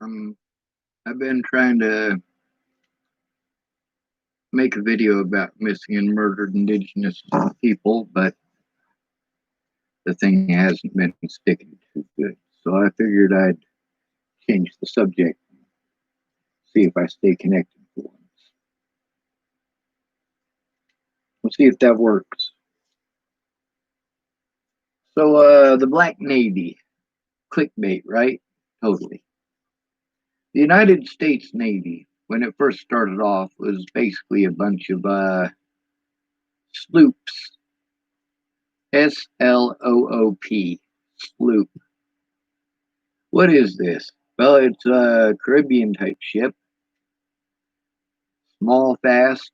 Um, I've been trying to make a video about missing and murdered indigenous people, but the thing hasn't been sticking too good. So I figured I'd change the subject, see if I stay connected for once. We'll see if that works. So the Black Navy, clickbait, right? Totally. The United States Navy, when it first started off, was basically a bunch of sloops. SLOOP, sloop. What is this? Well, it's a Caribbean type ship, small, fast,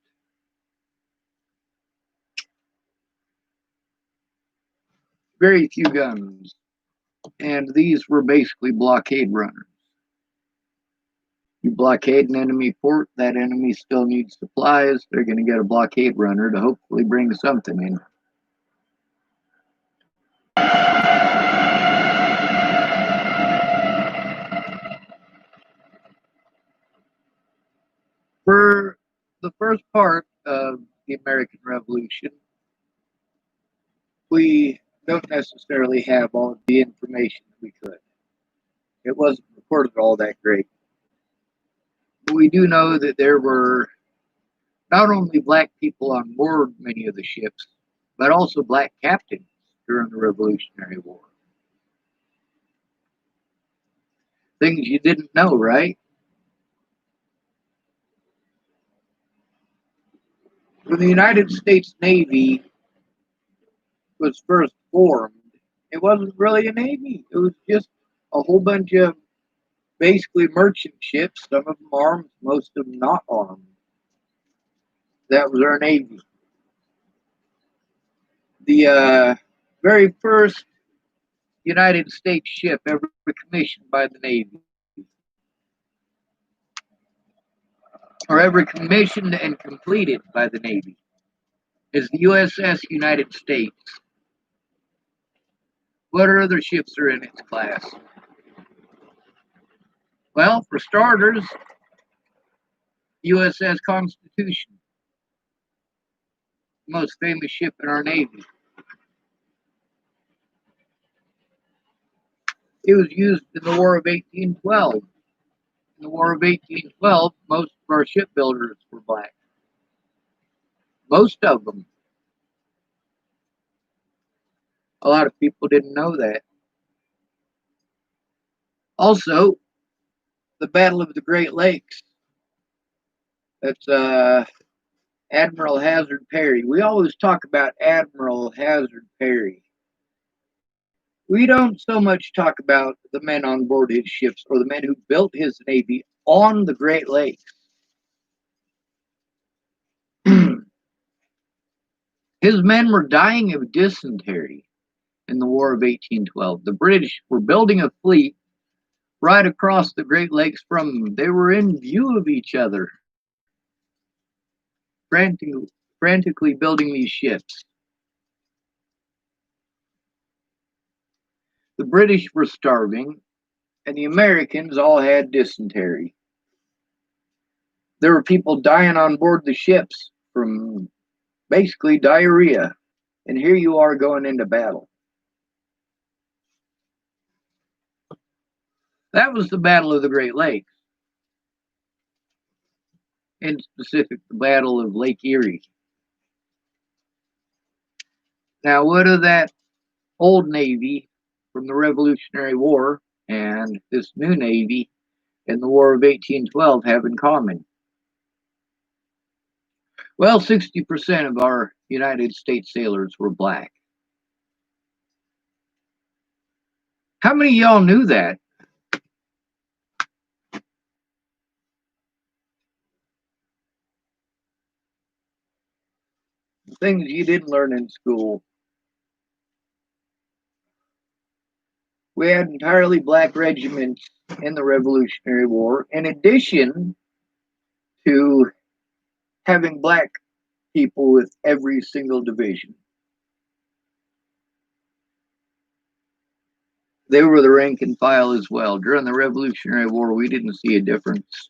very few guns, and these were basically blockade runners. You blockade an enemy port, that enemy still needs supplies, they're going to get a blockade runner to hopefully bring something in. For the first part of the American Revolution, we don't necessarily have all of the information we could. It wasn't reported all that great. But we do know that there were not only black people on board many of the ships, but also black captains during the Revolutionary War. Things you didn't know, right? When the United States Navy was first formed, it wasn't really a navy. It was just a whole bunch of basically merchant ships, some of them armed, most of them not armed. That was our navy. The very first United States ship ever commissioned by the Navy, or ever commissioned and completed by the Navy, is the USS United States. What other ships are in its class? Well, for starters, USS Constitution, the most famous ship in our Navy. It was used in the War of 1812. In the War of 1812, most of our shipbuilders were black. Most of them. A lot of people didn't know that. Also, the Battle of the Great Lakes. That's Admiral Hazard Perry. We always talk about Admiral Hazard Perry. We don't so much talk about the men on board his ships or the men who built his navy on the Great Lakes. His men were dying of dysentery in the War of 1812. The British were building a fleet right across the Great Lakes from them. They were in view of each other, frantically building these ships. The British were starving, and the Americans all had dysentery. There were people dying on board the ships from basically diarrhea, and here you are going into battle. That was the Battle of the Great Lakes, in specific, the Battle of Lake Erie. Now, what of that old Navy from the Revolutionary War and this new Navy in the War of 1812 have in common? Well, 60% of our United States sailors were black. How many of y'all knew that? Things you didn't learn in school. We had entirely black regiments in the Revolutionary War, in addition to having black people with every single division. They were the rank and file as well. During the Revolutionary War, we didn't see a difference.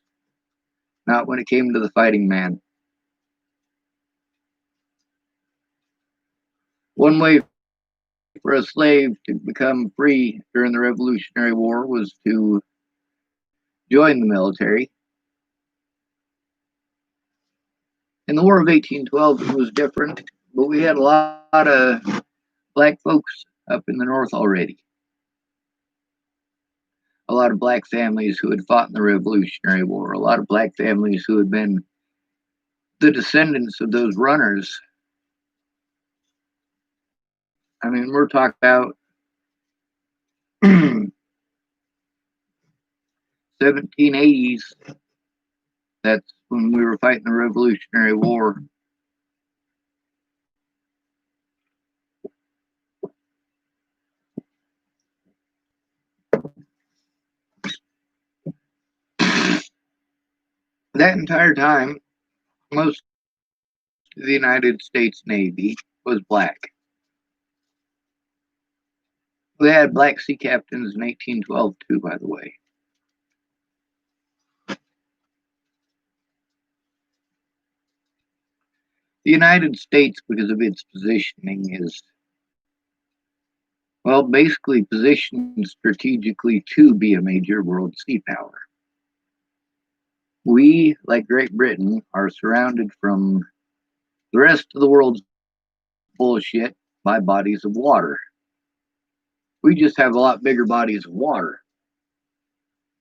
Not when it came to the fighting man. One way for a slave to become free during the Revolutionary War was to join the military. In the War of 1812, it was different, but we had a lot of black folks up in the North already. A lot of black families who had fought in the Revolutionary War, a lot of black families who had been the descendants of those runners. I mean, we're talking about 1780s. That's when we were fighting the Revolutionary War. That entire time, most of the United States Navy was black. We had black sea captains in 1812 too, by the way. The United States, because of its positioning, is, well, basically positioned strategically to be a major world sea power. We, like Great Britain, are surrounded from the rest of the world's bullshit by bodies of water. We just have a lot bigger bodies of water.